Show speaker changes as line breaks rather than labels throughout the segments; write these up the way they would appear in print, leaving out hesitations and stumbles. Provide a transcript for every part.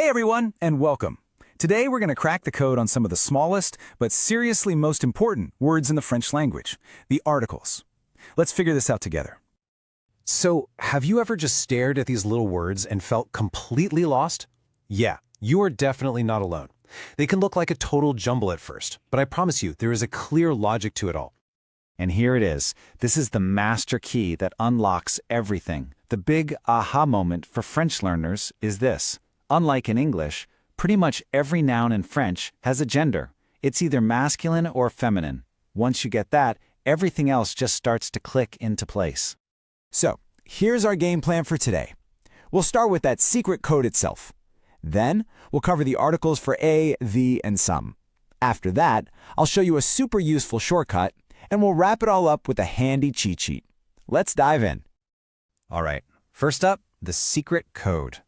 Hey everyone, and welcome. Today we're going to crack the code on some of the smallest, but seriously most important words in the French language, the articles. Let's figure this out together.
So, have you ever just stared at these little words and felt completely lost? Yeah, you are definitely not alone. They can look like a total jumble at first, but I promise you, there is a clear logic to it all.
And here it is. This is the master key that unlocks everything. The big aha moment for French learners is this. Unlike in English, pretty much every noun in French has a gender. It's either masculine or feminine. Once you get that, everything else just starts to click into place.
So, here's our game plan for today. We'll start with that secret code itself. Then, we'll cover the articles for a, the, and some. After that, I'll show you a super useful shortcut, and we'll wrap it all up with a handy cheat sheet. Let's dive in.
All right, first up, the secret code.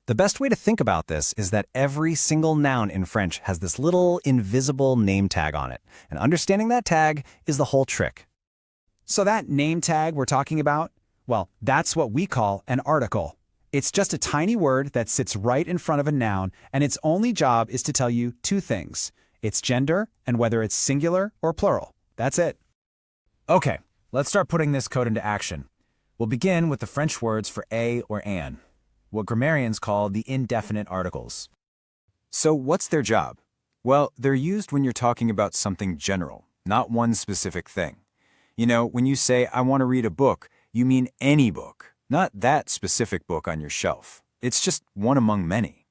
The best way to think about this is that every single noun in French has this little invisible name tag on it, and understanding that tag is the whole trick.
So that name tag we're talking about, well, that's what we call an article. It's just a tiny word that sits right in front of a noun, and its only job is to tell you two things: its gender and whether it's singular or plural. That's it. Okay, let's start putting this code into action. We'll begin with the French words for a or an, what grammarians call the indefinite articles.
So what's their job? Well, they're used when you're talking about something general, not one specific thing. You know, when you say, I want to read a book, you mean any book, not that specific book on your shelf. It's just one among many.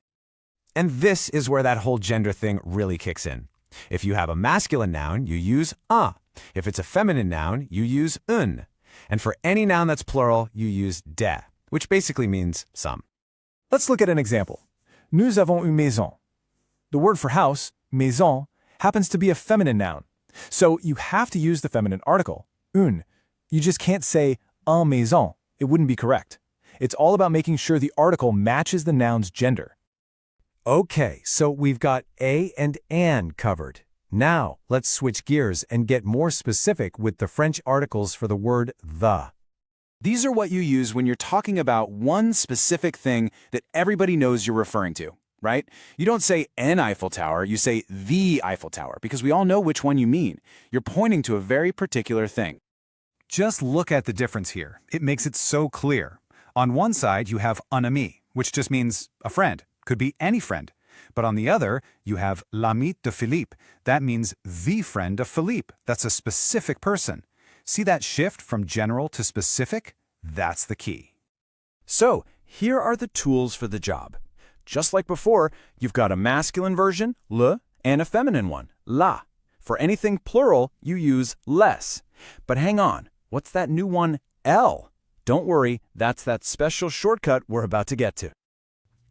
And this is where that whole gender thing really kicks in. If you have a masculine noun, you use un. If it's a feminine noun, you use une. And for any noun that's plural, you use de, which basically means some. Let's look at an example. Nous avons une maison. The word for house, maison, happens to be a feminine noun. So you have to use the feminine article, une. You just can't say un maison. It wouldn't be correct. It's all about making sure the article matches the noun's gender. Okay, so we've got a and an covered. Now, let's switch gears and get more specific with the French articles for the word the.
These are what you use when you're talking about one specific thing that everybody knows you're referring to, right? You don't say an Eiffel Tower, you say the Eiffel Tower, because we all know which one you mean. You're pointing to a very particular thing.
Just look at the difference here. It makes it so clear. On one side, you have un ami, which just means a friend. Could be any friend. But on the other, you have l'ami de Philippe. That means the friend of Philippe. That's a specific person. See that shift from general to specific? That's the key.
So, here are the tools for the job. Just like before, you've got a masculine version, le, and a feminine one, la. For anything plural, you use les. But hang on, what's that new one, l? Don't worry, that's that special shortcut we're about to get to.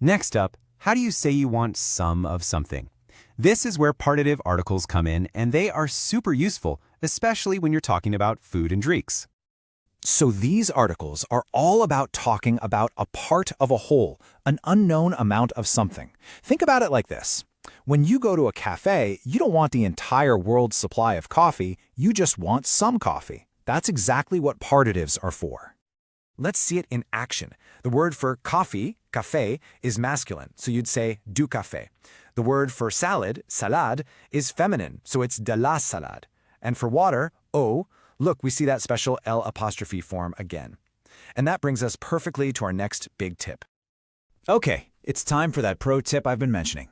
Next up, how do you say you want some of something? This is where partitive articles come in, and they are super useful, especially when you're talking about food and drinks.
So these articles are all about talking about a part of a whole, an unknown amount of something. Think about it like this. When you go to a cafe, you don't want the entire world's supply of coffee, you just want some coffee. That's exactly what partitives are for. Let's see it in action. The word for coffee, café, is masculine, so you'd say du café. The word for salad, salade, is feminine, so it's de la salade. And for water, eau, look, we see that special L apostrophe form again. And that brings us perfectly to our next big tip. Okay, it's time for that pro tip I've been mentioning.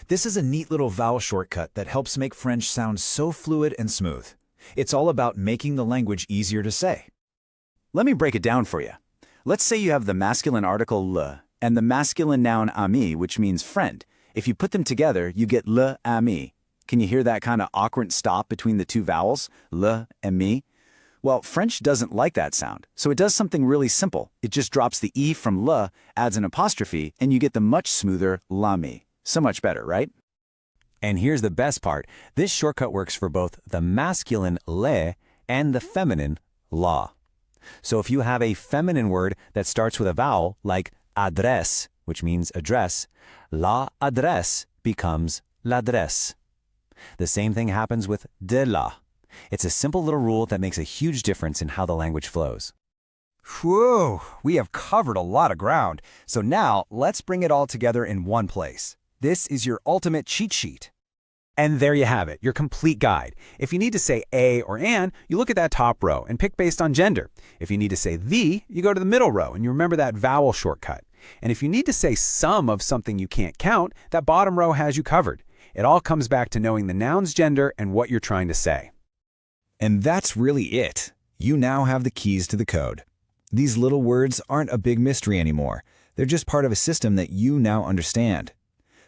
This is a neat little vowel shortcut that helps make French sound so fluid and smooth. It's all about making the language easier to say. Let me break it down for you. Let's say you have the masculine article le and the masculine noun ami, which means friend. If you put them together, you get le ami. Can you hear that kind of awkward stop between the two vowels, le and mi? Well, French doesn't like that sound, so it does something really simple. It just drops the e from le, adds an apostrophe, and you get the much smoother l'ami. So much better, right? And here's the best part. This shortcut works for both the masculine le and the feminine la. So if you have a feminine word that starts with a vowel, like adresse, which means address, la adresse becomes l'adresse. The same thing happens with de la. It's a simple little rule that makes a huge difference in how the language flows.
Whew, we have covered a lot of ground. So now, let's bring it all together in one place. This is your ultimate cheat sheet.
And there you have it, your complete guide. If you need to say a or an, you look at that top row and pick based on gender. If you need to say the, you go to the middle row and you remember that vowel shortcut. And if you need to say some of something you can't count, that bottom row has you covered. It all comes back to knowing the noun's gender and what you're trying to say.
And that's really it. You now have the keys to the code. These little words aren't a big mystery anymore. They're just part of a system that you now understand.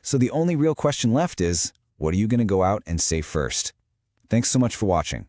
So the only real question left is, what are you going to go out and say first? Thanks so much for watching.